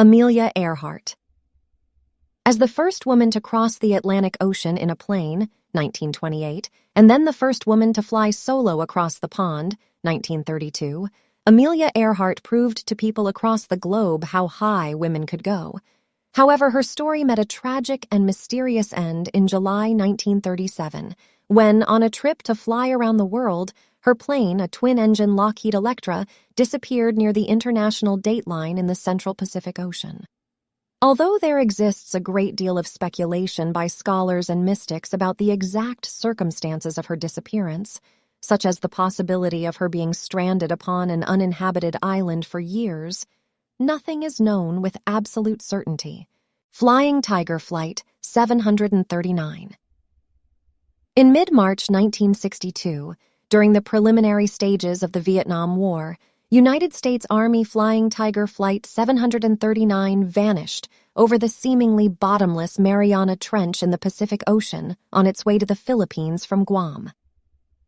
Amelia Earhart. As the first woman to cross the Atlantic Ocean in a plane, 1928, and then the first woman to fly solo across the pond, 1932, Amelia Earhart proved to people across the globe how high women could go. However, her story met a tragic and mysterious end in July 1937, when, on a trip to fly around the world, her plane, a twin-engine Lockheed Electra, disappeared near the international date line in the Central Pacific Ocean. Although there exists a great deal of speculation by scholars and mystics about the exact circumstances of her disappearance, such as the possibility of her being stranded upon an uninhabited island for years, nothing is known with absolute certainty. Flying Tiger Flight 739. In mid-March 1962, during the preliminary stages of the Vietnam War, United States Army Flying Tiger Flight 739 vanished over the seemingly bottomless Mariana Trench in the Pacific Ocean on its way to the Philippines from Guam.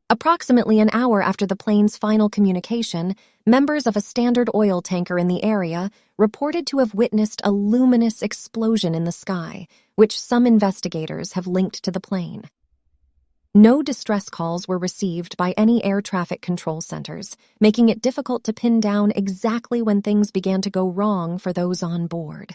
Approximately an hour after the plane's final communication, members of a Standard Oil tanker in the area reported to have witnessed a luminous explosion in the sky, which some investigators have linked to the plane. No distress calls were received by any air traffic control centers, making it difficult to pin down exactly when things began to go wrong for those on board.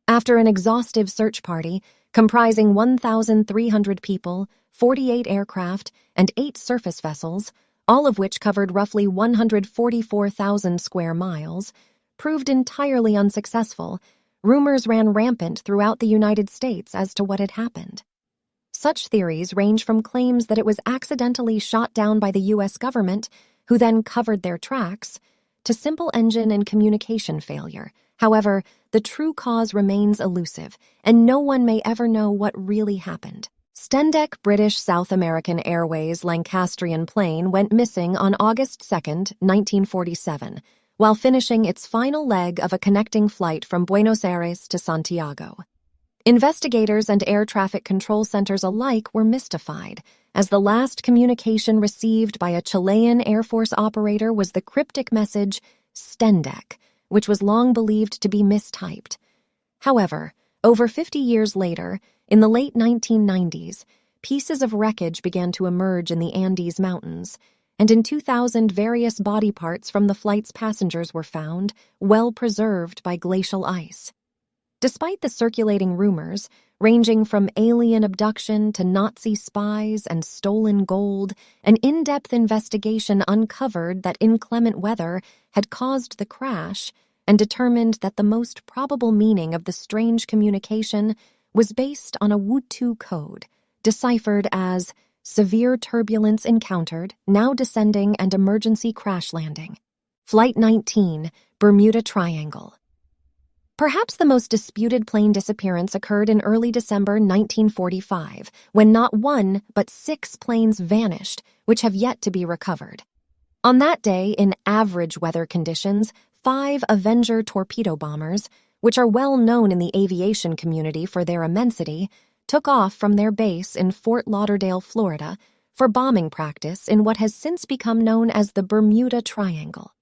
After an exhaustive search party, comprising 1,300 people, 48 aircraft, and 8 surface vessels, all of which covered roughly 144,000 square miles, proved entirely unsuccessful, rumors ran rampant throughout the United States as to what had happened. Such theories range from claims that it was accidentally shot down by the U.S. government, who then covered their tracks, to simple engine and communication failure. However, the true cause remains elusive, and no one may ever know what really happened. Stendeck British South American Airways Lancastrian plane went missing on August 2, 1947, while finishing its final leg of a connecting flight from Buenos Aires to Santiago. Investigators and air traffic control centers alike were mystified, as the last communication received by a Chilean Air Force operator was the cryptic message, Stendeck, which was long believed to be mistyped. However, over 50 years later, in the late 1990s, pieces of wreckage began to emerge in the Andes Mountains, and in 2000 various body parts from the flight's passengers were found, well preserved by glacial ice. Despite the circulating rumors, ranging from alien abduction to Nazi spies and stolen gold, an in-depth investigation uncovered that inclement weather had caused the crash and determined that the most probable meaning of the strange communication was based on a Wutu code, deciphered as severe turbulence encountered, now descending and emergency crash landing. Flight 19, Bermuda Triangle. Perhaps the most disputed plane disappearance occurred in early December 1945, when not one but 6 planes vanished, which have yet to be recovered. On that day, in average weather conditions, 5 Avenger torpedo bombers, which are well known in the aviation community for their immensity, took off from their base in Fort Lauderdale, Florida, for bombing practice in what has since become known as the Bermuda Triangle.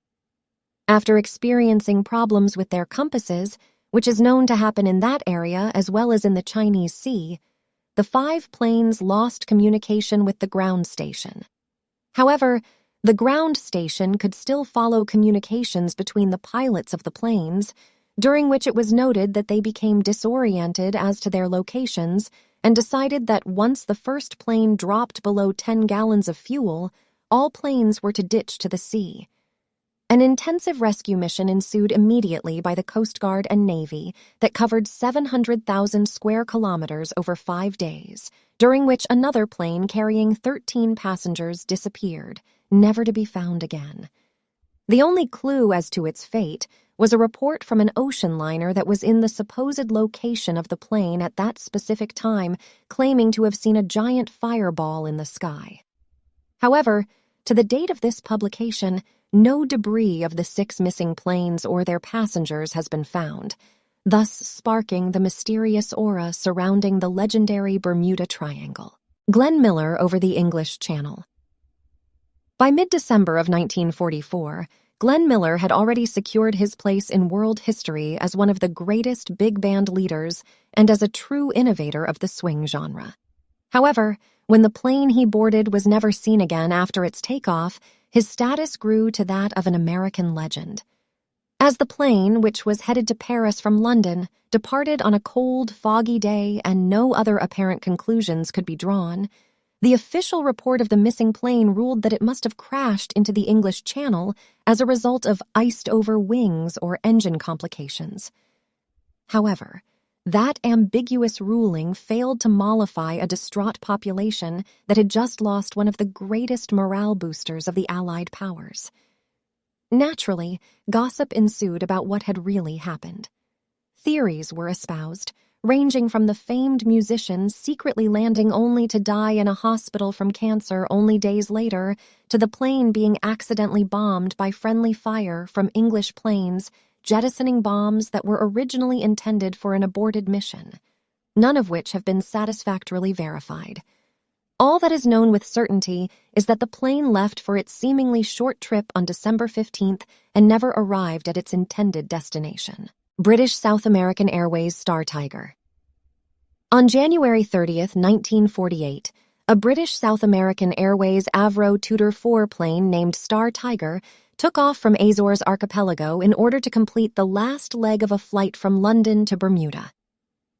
After experiencing problems with their compasses, which is known to happen in that area as well as in the Chinese Sea, the 5 planes lost communication with the ground station. However, the ground station could still follow communications between the pilots of the planes, during which it was noted that they became disoriented as to their locations and decided that once the first plane dropped below 10 gallons of fuel, all planes were to ditch to the sea. An intensive rescue mission ensued immediately by the Coast Guard and Navy that covered 700,000 square kilometers over 5 days, during which another plane carrying 13 passengers disappeared, never to be found again. The only clue as to its fate was a report from an ocean liner that was in the supposed location of the plane at that specific time, claiming to have seen a giant fireball in the sky. However, to the date of this publication, no debris of the 6 missing planes or their passengers has been found, thus sparking the mysterious aura surrounding the legendary Bermuda Triangle. Glenn Miller over the English Channel. By mid-December of 1944, Glenn Miller had already secured his place in world history as one of the greatest big band leaders and as a true innovator of the swing genre. However, when the plane he boarded was never seen again after its takeoff, his status grew to that of an American legend. As the plane, which was headed to Paris from London, departed on a cold, foggy day and no other apparent conclusions could be drawn, the official report of the missing plane ruled that it must have crashed into the English Channel as a result of iced-over wings or engine complications. However, that ambiguous ruling failed to mollify a distraught population that had just lost one of the greatest morale boosters of the Allied powers. Naturally, gossip ensued about what had really happened. Theories were espoused, ranging from the famed musician secretly landing only to die in a hospital from cancer only days later, to the plane being accidentally bombed by friendly fire from English planes, jettisoning bombs that were originally intended for an aborted mission, none of which have been satisfactorily verified. All that is known with certainty is that the plane left for its seemingly short trip on December 15th and never arrived at its intended destination. British South American Airways Star Tiger. On January 30th, 1948, a British South American Airways Avro Tudor 4 plane named Star Tiger took off from Azores Archipelago in order to complete the last leg of a flight from London to Bermuda.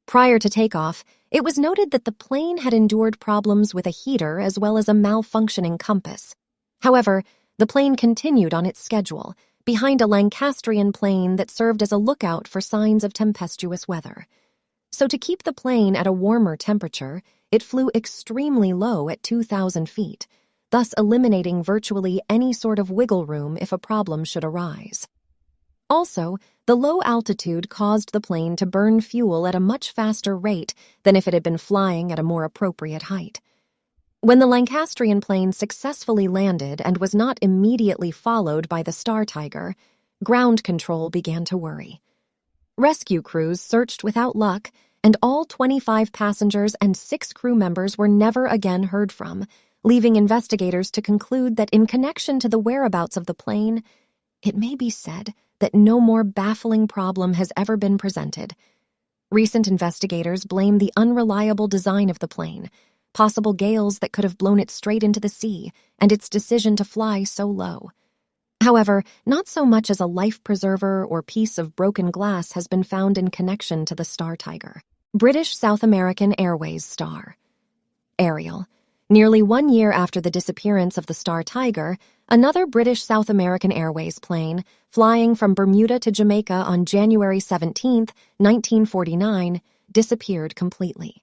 Prior to takeoff, it was noted that the plane had endured problems with a heater as well as a malfunctioning compass. However, the plane continued on its schedule, behind a Lancastrian plane that served as a lookout for signs of tempestuous weather. So to keep the plane at a warmer temperature, it flew extremely low at 2,000 feet, thus eliminating virtually any sort of wiggle room if a problem should arise. Also, the low altitude caused the plane to burn fuel at a much faster rate than if it had been flying at a more appropriate height. When the Lancastrian plane successfully landed and was not immediately followed by the Star Tiger, ground control began to worry. Rescue crews searched without luck, and all 25 passengers and 6 crew members were never again heard from, leaving investigators to conclude that in connection to the whereabouts of the plane, it may be said that no more baffling problem has ever been presented. Recent investigators blame the unreliable design of the plane, possible gales that could have blown it straight into the sea, and its decision to fly so low. However, not so much as a life preserver or piece of broken glass has been found in connection to the Star Tiger. British South American Airways Star. Ariel. Nearly 1 year after the disappearance of the Star Tiger, another British South American Airways plane, flying from Bermuda to Jamaica on January 17, 1949, disappeared completely.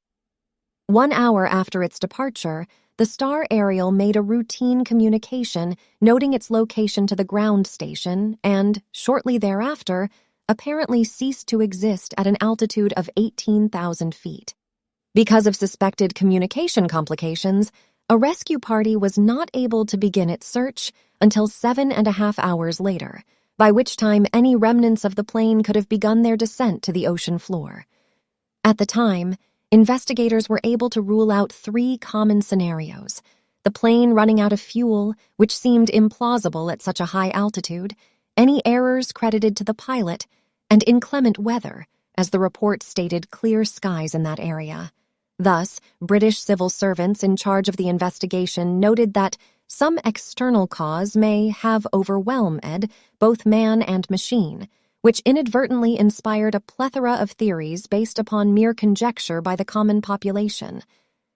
1 hour after its departure, the Star Ariel made a routine communication noting its location to the ground station and, shortly thereafter, apparently ceased to exist at an altitude of 18,000 feet. Because of suspected communication complications, a rescue party was not able to begin its search until 7.5 hours later, by which time any remnants of the plane could have begun their descent to the ocean floor. At the time, investigators were able to rule out 3 common scenarios: the plane running out of fuel, which seemed implausible at such a high altitude, any errors credited to the pilot, and inclement weather, as the report stated clear skies in that area. Thus, British civil servants in charge of the investigation noted that some external cause may have overwhelmed both man and machine, which inadvertently inspired a plethora of theories based upon mere conjecture by the common population.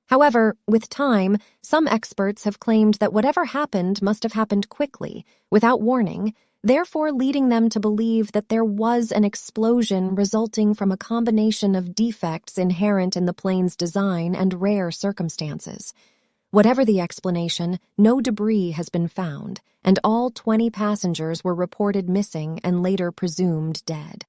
However, with time, some experts have claimed that whatever happened must have happened quickly, without warning, therefore leading them to believe that there was an explosion resulting from a combination of defects inherent in the plane's design and rare circumstances. Whatever the explanation, no debris has been found, and all 20 passengers were reported missing and later presumed dead.